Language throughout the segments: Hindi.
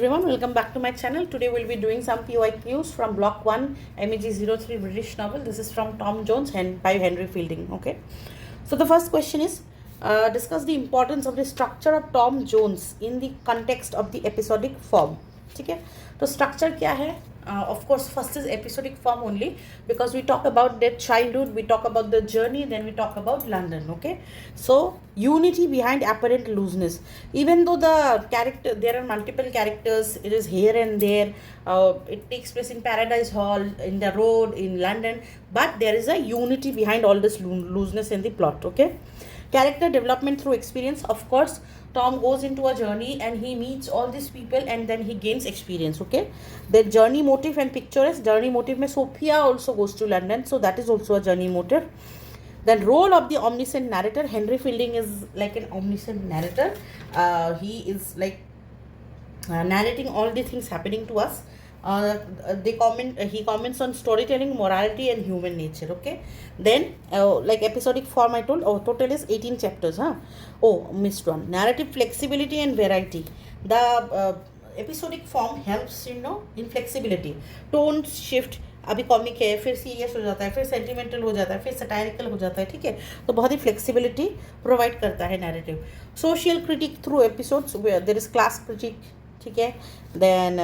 Everyone, welcome back to my channel. Today we'll be doing some PYQs from Block 1 MEG03 British novel. This is from Tom Jones and by Henry Fielding. Okay. So the first question is discuss the importance of the structure of Tom Jones in the context of the episodic form. ठीक है, तो structure क्या है? Of course, first is episodic form only because we talk about their childhood, we talk about the journey, then we talk about London. Okay, so unity behind apparent looseness. Even though there are multiple characters, it is here and there. It takes place in Paradise Hall, in the road, in London, but there is a unity behind all this looseness in the plot. Okay, character development through experience. Of course, Tom goes into a journey and he meets all these people and then he gains experience. Okay, the journey motive and picturesque. Journey motive mein Sophia also goes to London, so that is also a journey motive. Then role of the omniscient narrator. Henry Fielding is like an omniscient narrator. He is like narrating all the things happening to us. He comments on storytelling, morality and human nature. Okay, then like episodic form I told, total is 18 chapters. Missed one. Narrative flexibility and variety. The episodic form helps in flexibility. Tone shift, अभी कॉमिक है, फिर सीरियस हो जाता है, फिर सेंटिमेंटल हो जाता है, फिर सटायरिकल हो जाता है. ठीक है, तो बहुत ही फ्लेक्सिबिलिटी प्रोवाइड करता है narrative. Social critique through episodes, there is class critique. ठीक है, देन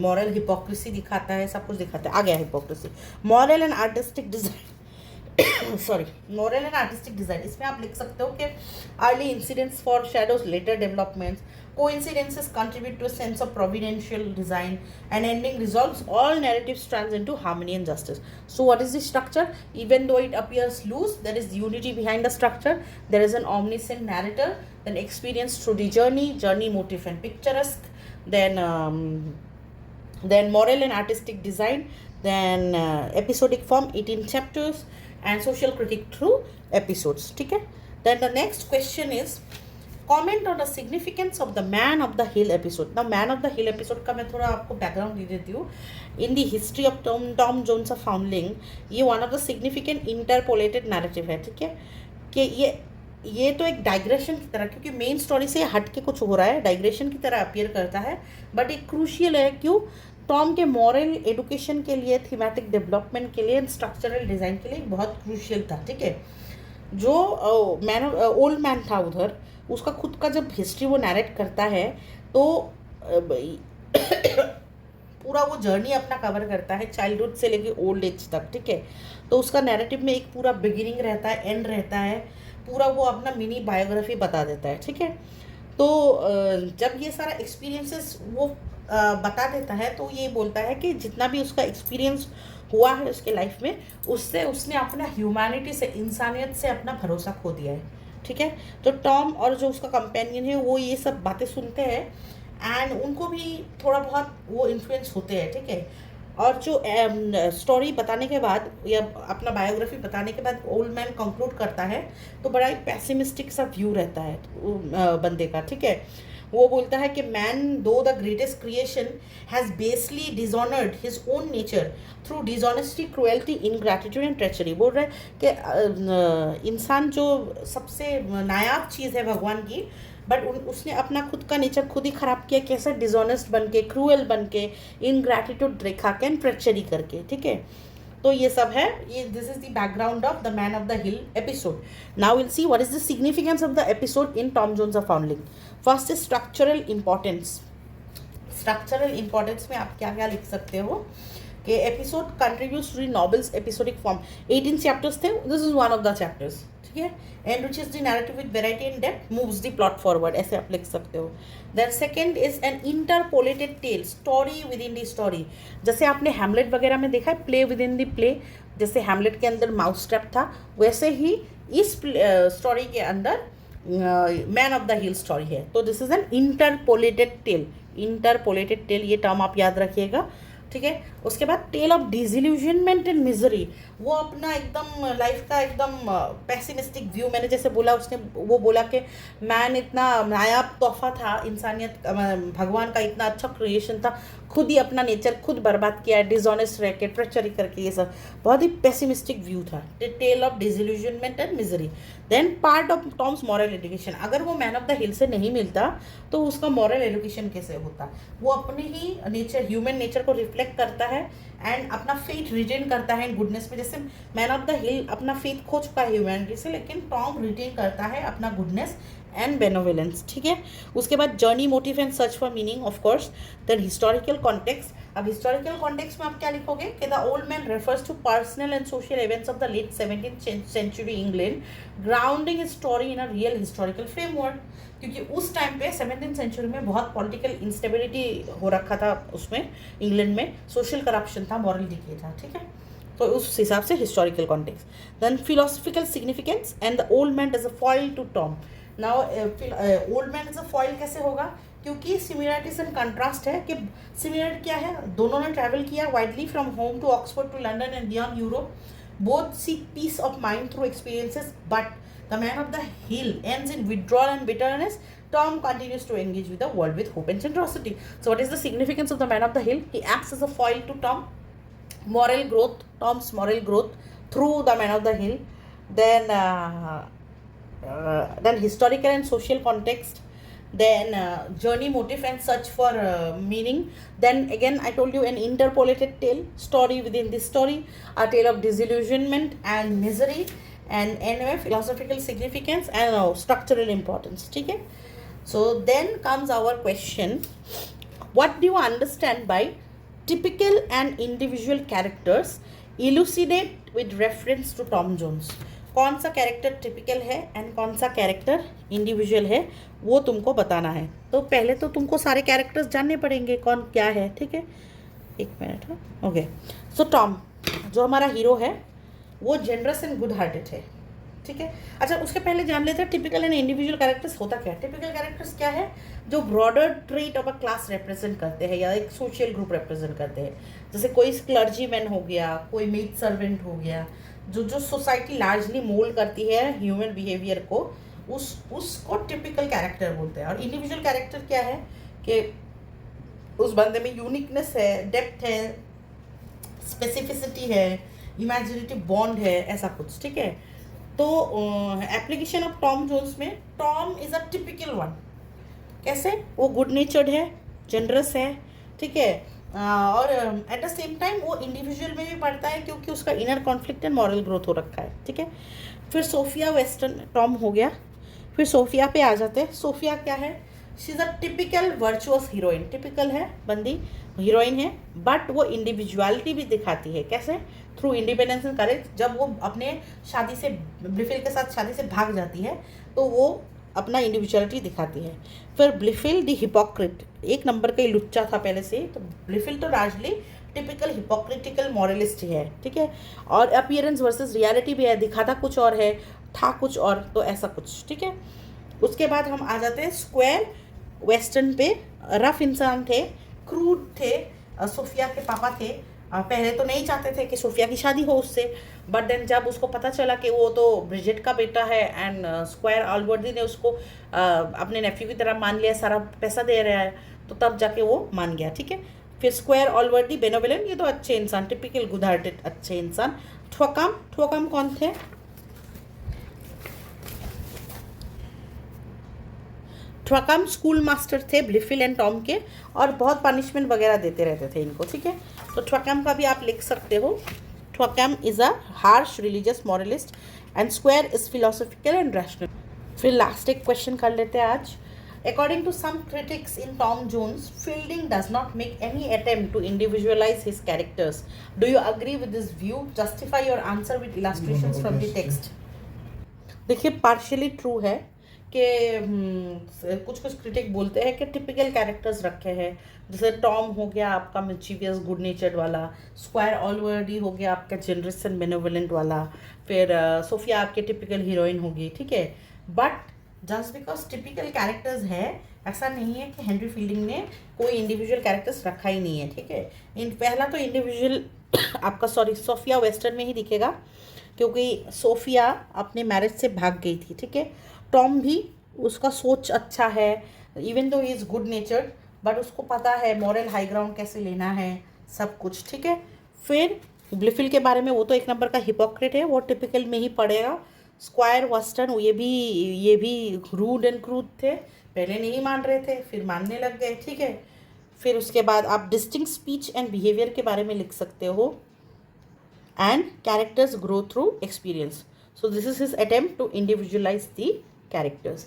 मॉरल हिपोक्रेसी दिखाता है, सब कुछ दिखाता है. आ गया hypocrisy. Moral and artistic design moral and artistic design, इसमें आप लिख सकते हो कि early incidents foreshadows later developments, coincidences contribute to a sense of providential design, and ending resolves all narrative strands into harmony and justice. So what is the structure? Even though it appears loose, there is unity behind the structure. There is an omniscient narrator, then experience through the journey motive and picturesque, then moral and artistic design, then episodic form 18 chapters, and social critique through episodes. ठीक है, then the next question is comment on the significance of the Man of the Hill episode. Now Man of the Hill episode का मैं थोड़ा आपको बैकग्राउंड दे देती हूँ. In the history of Tom Jones of Foundling, ये one of the significant interpolated narrative है. ठीक है, कि ये तो एक डाइग्रेशन की तरह, क्योंकि मेन स्टोरी से हट के कुछ हो रहा है, डाइग्रेशन की तरह अपीयर करता है, बट एक क्रूशियल है. क्यों? टॉम के मॉरल एडुकेशन के लिए, थीमेटिक डेवलपमेंट के लिए, स्ट्रक्चरल डिज़ाइन के लिए बहुत क्रूशियल था. ठीक है, जो ओल्ड मैन था उधर, उसका खुद का जब हिस्ट्री वो नैरेट करता है तो पूरा वो जर्नी अपना कवर करता है, चाइल्डहुड से लेके ओल्ड एज तक. ठीक है, तो उसका नैरेटिव में एक पूरा बिगिनिंग रहता है, एंड रहता है, पूरा वो अपना मिनी बायोग्राफी बता देता है. ठीक है, तो जब ये सारा एक्सपीरियंसेस वो बता देता है तो ये बोलता है कि जितना भी उसका एक्सपीरियंस हुआ है उसके लाइफ में, उससे उसने अपना ह्यूमैनिटी से, इंसानियत से अपना भरोसा खो दिया है. ठीक है, तो टॉम और जो उसका कंपेनियन है वो ये सब बातें सुनते हैं एंड उनको भी थोड़ा बहुत वो इन्फ्लुएंस होते हैं. ठीक है, और जो स्टोरी बताने के बाद या अपना बायोग्राफी बताने के बाद ओल्ड मैन कंक्लूड करता है तो बड़ा ही पैसिमिस्टिक सा व्यू रहता है बंदे का. ठीक है, वो बोलता है कि man though the greatest creation has basely dishonoured his own nature through dishonesty, cruelty, ingratitude and treachery. बोल रहे हैं कि इंसान जो सबसे नायाब चीज़ है भगवान की, बट उसने अपना खुद का नेचर खुद ही ख़राब किया. कैसे? डिजॉनेस्ट बन के, क्रूअल बन के, इनग्रैटिट्यूड दिखा के एंड ट्रेचरी करके. ठीक है, तो ये सब है. ये this is the background of the man of the hill episode. Now will see what is the significance of the episode in Tom Jones of Foundling. First is structural importance. Structural importance में आप क्या क्या लिख सकते हो कि episode contributes to the novel's episodic form. 18 chapters थे, this is one of the chapters. ठीक है, enriches the narrative with variety and depth, moves the plot forward. ऐसे आप लिख सकते हो. Then second is an interpolated tale, story within the story. जैसे आपने हैमलेट वगैरह में देखा है, play with in the play, जैसे हैमलेट के अंदर माउस ट्रैप था, वैसे ही इस स्टोरी के अंदर man of the hill story है. तो this is an interpolated tale. Interpolated tale, ये टर्म आप याद रखिएगा. ठीक है, उसके बाद tale of disillusionment and misery. वो अपना एकदम लाइफ का एकदम पैसिमिस्टिक व्यू, मैंने जैसे बोला, उसने वो बोला कि मैन इतना नायाब तोहफा था, इंसानियत, भगवान का इतना अच्छा क्रिएशन था, खुद ही अपना नेचर खुद बर्बाद किया है, डिसऑनेस्ट रह के, ट्रेचरी करके, ये सब बहुत ही पेसिमिस्टिक व्यू था। Tale of disillusionment and misery. Then part of Tom's moral education, अगर वो मैन ऑफ द हिल से नहीं मिलता तो उसका मॉरल एजुकेशन कैसे होता? वो अपने ही नेचर, ह्यूमन नेचर को रिफ्लेक्ट करता है एंड अपना फेथ रिटेन करता है इन गुडनेस में। जैसे मैन ऑफ द हिल अपना फेथ खो चुका है ह्यूमैनिटी से, लेकिन टॉम रिटेन करता है अपना गुडनेस एंड बेनोवेलेंस, ठीक है। उसके बाद journey, motive and search for meaning, of course. Then historical context. अब हिस्टोरिकल कॉन्टेक्स्ट में आप क्या लिखोगे कि the old man refers to personal and social events of the late 17th century England, grounding his story in a real historical framework. क्योंकि उस टाइम पे 17th सेंचुरी में बहुत पॉलिटिकल इंस्टेबिलिटी हो रखा था उसमें, इंग्लैंड में सोशल करप्शन था, मॉरल डिके था, ठीक है। तो उस हिसाब से historical context. Then philosophical significance and the old man is a foil to Tom. Now old man is a foil कैसे होगा? क्योंकि सिमिलरिटीज एंड कंट्रास्ट है कि सिमिलर क्या है, दोनों ने ट्रैवल किया widely from home to Oxford to London and beyond Europe, both seek peace of mind through experiences, but the man of the hill ends in withdrawal and bitterness. Tom continues to engage with the world with hope and generosity. So what is the significance of the man of the hill? He acts as a foil to Tom. Moral growth, Tom's moral growth through the man of the hill. Then historical and social context. Then journey, motive and search for meaning. Then again I told you an interpolated tale, story within this story, a tale of disillusionment and misery, and anyway philosophical significance and structural importance, ठीक है। So then comes our question, what do you understand by typical and individual characters? Elucidate with reference to Tom Jones. कौन सा कैरेक्टर टिपिकल है एंड कौन सा कैरेक्टर इंडिविजुअल है, वो तुमको बताना है। तो पहले तो तुमको सारे कैरेक्टर्स जानने पड़ेंगे कौन क्या है, ठीक है। एक मिनट, ओके। सो टॉम जो हमारा हीरो है वो जेनरस एंड गुड हार्टेड है, ठीक है। अच्छा, उसके पहले जान लेते हैं टिपिकल एंड इंडिविजुअल कैरेक्टर्स होता क्या है। टिपिकल कैरेक्टर्स क्या है? जो broader trait of a class represent करते हैं या एक सोशल ग्रुप रिप्रेजेंट करते हैं। जैसे कोई क्लर्जी मैन हो गया, कोई मेड सर्वेंट हो गया, जो सोसाइटी लार्जली मोल्ड करती है ह्यूमन बिहेवियर को, उसको टिपिकल कैरेक्टर बोलते हैं। और इंडिविजुअल कैरेक्टर क्या है कि उस बंदे में यूनिकनेस है, डेप्थ है, स्पेसिफिसिटी है, इमेजिनेटिव बॉन्ड है, ऐसा कुछ, ठीक है। तो एप्लीकेशन ऑफ टॉम जोन्स में Tom is a typical one. कैसे? वो गुड नेचर्ड है, जनरस है, ठीक है, और एट द सेम टाइम वो इंडिविजुअल में भी पड़ता है क्योंकि उसका inner conflict and moral growth हो रखा है, ठीक है। फिर सोफिया वेस्टर्न, टॉम हो गया। फिर सोफिया पे आ जाते हैं। सोफिया क्या है? She is a typical virtuous heroine. Typical है बंदी, हीरोइन है, बट वो इंडिविजुअलिटी भी दिखाती है। कैसे? Through independence and courage. जब वो अपने शादी से, ब्लिफिल के साथ शादी से भाग जाती है तो वो अपना इंडिविजुअलिटी दिखाती है। फिर ब्लिफिल द हिपोक्रेट, एक नंबर का ही लुच्चा था पहले से, तो ब्लिफिल तो लार्जली टिपिकल हिपोक्रिटिकल मॉरलिस्ट ही है, ठीक है। और अपीयरेंस वर्सेस रियलिटी भी है, दिखाता कुछ और है, था कुछ और, तो ऐसा कुछ, ठीक है। उसके बाद हम आ जाते हैं स्क्वायर वेस्टर्न पे। रफ इंसान थे, क्रूड थे। सोफिया के पापा थे, पहले तो नहीं चाहते थे कि सोफिया की शादी हो उससे, बट देन जब उसको पता चला कि वो तो ब्रिजेट का बेटा है एंड स्क्वायर ऑलवर्दी ने उसको अपने नेफ्यू की तरह मान लिया, सारा पैसा दे रहा है, तो तब जाके वो मान गया, ठीक है। फिर स्क्वायर ऑलवर्दी बेनोवेलेंट, ये तो अच्छे इंसान, टिपिकल गुड हार्टेड अच्छे इंसान। ठोकम कौन थे? ठोकम स्कूल मास्टर थे ब्लिफिल एंड टॉम के, और बहुत पनिशमेंट वगैरह देते रहते थे इनको, ठीक है। तो ठोकम का भी आप लिख सकते हो। Thwackum is a harsh religious moralist and Square is philosophical and rational. फिर लास्ट एक क्वेश्चन कर लेते हैं आज। According to some critics in Tom Jones, Fielding does not make any attempt to individualize his characters. Do you agree with this view? Justify your answer with illustrations from the text. देखिए, पार्शियली ट्रू है कि कुछ क्रिटिक बोलते हैं कि टिपिकल कैरेक्टर्स रखे हैं। जैसे टॉम हो गया आपका मिचीवियस गुड नेचर्ड वाला, स्क्वायर ऑलवर्डी हो गया आपका जेनरस एंड बेनेवोलेंट वाला, फिर सोफिया आपके टिपिकल हीरोइन होगी, ठीक है। But just because typical characters है, ऐसा नहीं है कि हेनरी फील्डिंग ने कोई इंडिविजुअल कैरेक्टर्स रखा ही नहीं है, ठीक है। पहला तो इंडिविजुअल आपका सोफिया वेस्टर्न में ही दिखेगा क्योंकि सोफिया अपने मैरिज से भाग गई थी, ठीक है। टॉम भी, उसका सोच अच्छा है, even though he is good नेचर्ड, but उसको पता है मॉरल हाई ग्राउंड कैसे लेना है, सब कुछ, ठीक है। फिर ग्लिफिल के बारे में, वो तो एक नंबर का हिपोक्रेट है, वो टिपिकल में ही पड़ेगा। स्क्वायर वस्टन, ये भी रूड एंड क्रूड थे, पहले नहीं मान रहे थे, फिर मानने लग गए, ठीक है। फिर उसके बाद आप डिस्टिंक्ट स्पीच एंड बिहेवियर के बारे में लिख सकते हो, and characters grow through experience. So this is his attempt to individualise the characters.